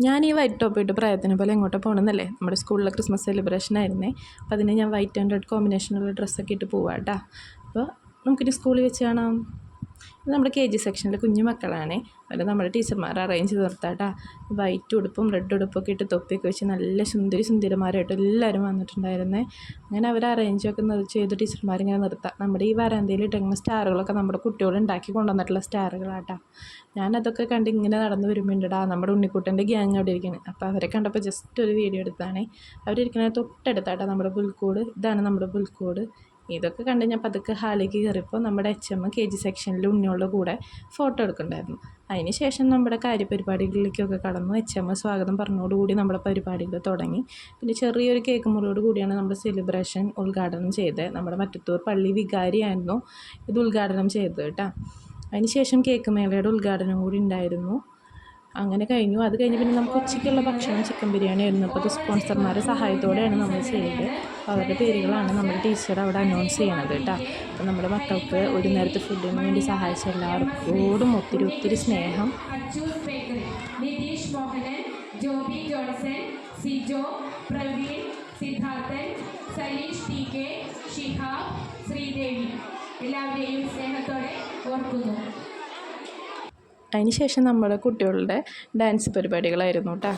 ഞാൻ ഈ white top ഇട്ട് പ്രായത്തിനെ പോലെ എങ്ങോട്ടോ പോകണമെന്നല്ലേ, നമ്മുടെ സ്കൂളിലെ ക്രിസ്മസ് സെലിബ്രേഷൻ ആയിരുന്നേ. അപ്പോൾ അതിന് ഞാൻ വൈറ്റ് ആൻഡ് റെഡ് കോമ്പിനേഷനുള്ള ഡ്രസ്സൊക്കെ ഇട്ട് പോവാം കേട്ടോ. അപ്പോൾ നമുക്കിനി സ്കൂളിൽ വെച്ച് കാണാം. ഇത് നമ്മുടെ KG സെക്ഷനിലെ കുഞ്ഞു മക്കളാണ്. അവർ നമ്മുടെ ടീച്ചർമാർ അറേഞ്ച് ചെയ്ത് നിർത്താട്ടാ. വൈറ്റ് ഉടുപ്പും റെഡ് ഉടുപ്പൊക്കെ ഇട്ട് തൊപ്പിയൊക്കെ വെച്ച് നല്ല സുന്ദരിമാരായിട്ട് എല്ലാവരും വന്നിട്ടുണ്ടായിരുന്നേ. അങ്ങനെ അവർ അറേഞ്ചൊക്കെ ചെയ്ത് ടീച്ചർമാരിങ്ങനെ നിർത്താം. നമ്മുടെ ഈ വരാന്തയിൽ ഇട്ടിങ്ങനെ സ്റ്റാറുകളൊക്കെ നമ്മുടെ കുട്ടികൾ ഉണ്ടാക്കി കൊണ്ടുവന്നിട്ടുള്ള സ്റ്റാറുകളാട്ടാ. ഞാനതൊക്കെ കണ്ട് ഇങ്ങനെ നടന്ന് വരുമ്പോണ്ടാ നമ്മുടെ ഉണ്ണിക്കുട്ടൻ്റെ ഗ്യാങ് അവിടെ ഇരിക്കുന്നത്. അപ്പോൾ അവരെ കണ്ടപ്പോൾ ജസ്റ്റ് ഒരു വീഡിയോ എടുത്താണേ. അവരിരിക്കുന്നത് തൊട്ടടുത്താട്ടാ നമ്മുടെ പുൽക്കൂട്. ഇതാണ് നമ്മുടെ പുൽക്കൂട്. ഇതൊക്കെ കണ്ട് ഞാൻ പതുക്കെ ഹാളിലേക്ക് കയറിയപ്പോൾ നമ്മുടെ HM KG സെക്ഷനിൽ ഉണ്ണികളുടെ കൂടെ ഫോട്ടോ എടുക്കണ്ടായിരുന്നു. അതിന് ശേഷം നമ്മുടെ കാര്യപരിപാടികളിലേക്കൊക്കെ കടന്നു. HM സ്വാഗതം പറഞ്ഞോടുകൂടി നമ്മുടെ പരിപാടികൾ തുടങ്ങി. പിന്നെ ചെറിയൊരു കേക്ക് മുറിയോട് കൂടിയാണ് നമ്മുടെ സെലിബ്രേഷൻ ഉദ്ഘാടനം ചെയ്തത്. നമ്മുടെ മറ്റത്തൂർ പള്ളി വികാരിയായിരുന്നു ഇത് ഉദ്ഘാടനം ചെയ്തത് കേട്ടോ. അതിന് ശേഷം കേക്ക് മേളയുടെ ഉദ്ഘാടനം കൂടി ഉണ്ടായിരുന്നു. അങ്ങനെ കഴിഞ്ഞു. അത് കഴിഞ്ഞ് പിന്നെ നമുക്ക് ഉച്ചയ്ക്കുള്ള ഭക്ഷണം ചിക്കൻ ബിരിയാണി ആയിരുന്നു. അപ്പോൾ അത് സ്പോൺസർമാരുടെ സഹായത്തോടെയാണ് നമ്മൾ ചെയ്തത്. അപ്പോൾ അവരുടെ പേരുകളാണ് നമ്മുടെ ടീച്ചർ അവിടെ അനൗൺസ് ചെയ്യണത് കേട്ടോ. അപ്പോൾ നമ്മുടെ മക്കൾക്ക് ഒരു നേരത്തെ ഫുഡിന് വേണ്ടി സഹായിച്ച എല്ലാവർക്കും ഒത്തിരി സ്നേഹം. ജോബി ജോൺസൺ, സിജോ, പ്രവീൺ, സിദ്ധാർത്ഥൻ, സലീഷ് TK, ഷിഹാബ്, ശ്രീദേവി എല്ലാവരെയും സ്നേഹത്തോടെ ഓർക്കുന്നു. അതിനുശേഷം നമ്മുടെ കുട്ടികളുടെ ഡാൻസ് പരിപാടികളായിരുന്നു കേട്ടോ.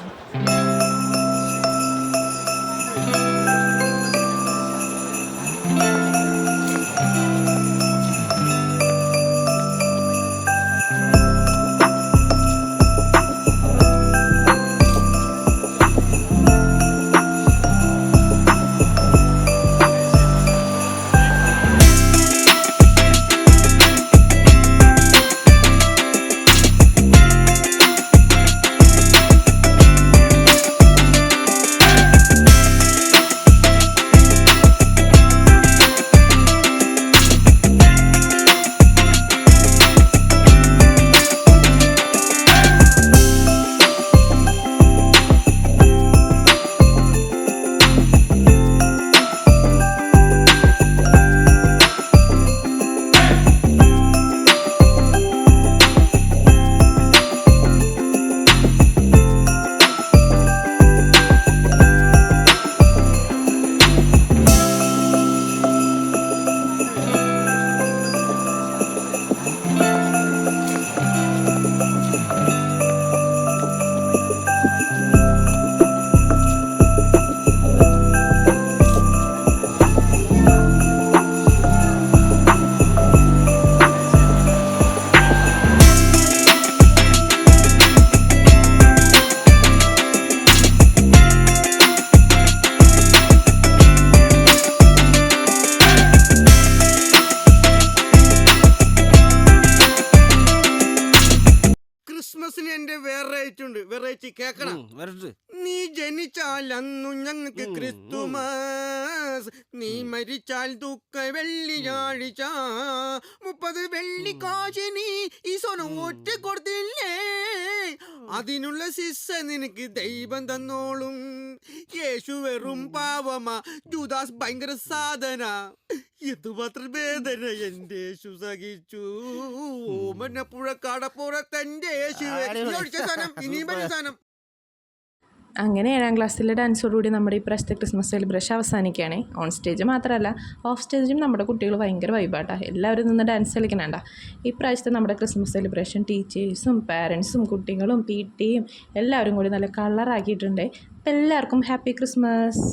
വെറൈറ്റി കേക്കണം. നീ ജനിച്ചാൽ അന്നു ഞങ്ങൾക്ക് ക്രിസ്തുമസ്, നീ മരിച്ചാൽ ദുഃഖ വെള്ളിയാഴ്ച, 30 വെള്ളിക്കാശ് നീ ഈശോന് ഒറ്റ കൊടുത്തില്ലേ, അതിനുള്ള ശിക്ഷ നിനക്ക് ദൈവം തന്നോളും. യേശു വെറും പാവമാ, ജൂദാസ് ഭയങ്കര സാധന, എന്തുമാത്രം വേദന എന്റെ യേശു സഹിച്ചു. ഓമനപ്പുഴ കടപ്പുറത്തെന്റെ യേശു ഇനിയും സാധനം. അങ്ങനെ 7ാം ക്ലാസ്സിലെ ഡാൻസോടുകൂടി നമ്മുടെ ഈ പ്രാവശ്യത്തെ ക്രിസ്മസ് സെലിബ്രേഷൻ അവസാനിക്കുകയാണ്. ഓൺ സ്റ്റേജ് മാത്രമല്ല ഓഫ് സ്റ്റേജും നമ്മുടെ കുട്ടികൾ ഭയങ്കര വൈബാട്ടാ. എല്ലാവരും നിന്ന് ഡാൻസ് കളിക്കണണ്ട. ഈ പ്രാവശ്യത്തെ നമ്മുടെ ക്രിസ്മസ് സെലിബ്രേഷൻ ടീച്ചേഴ്സും പാരൻസും കുട്ടികളും PT യും എല്ലാവരും കൂടി നല്ല കളറാക്കിയിട്ടുണ്ട്. അപ്പോൾ എല്ലാവർക്കും ഹാപ്പി ക്രിസ്മസ്.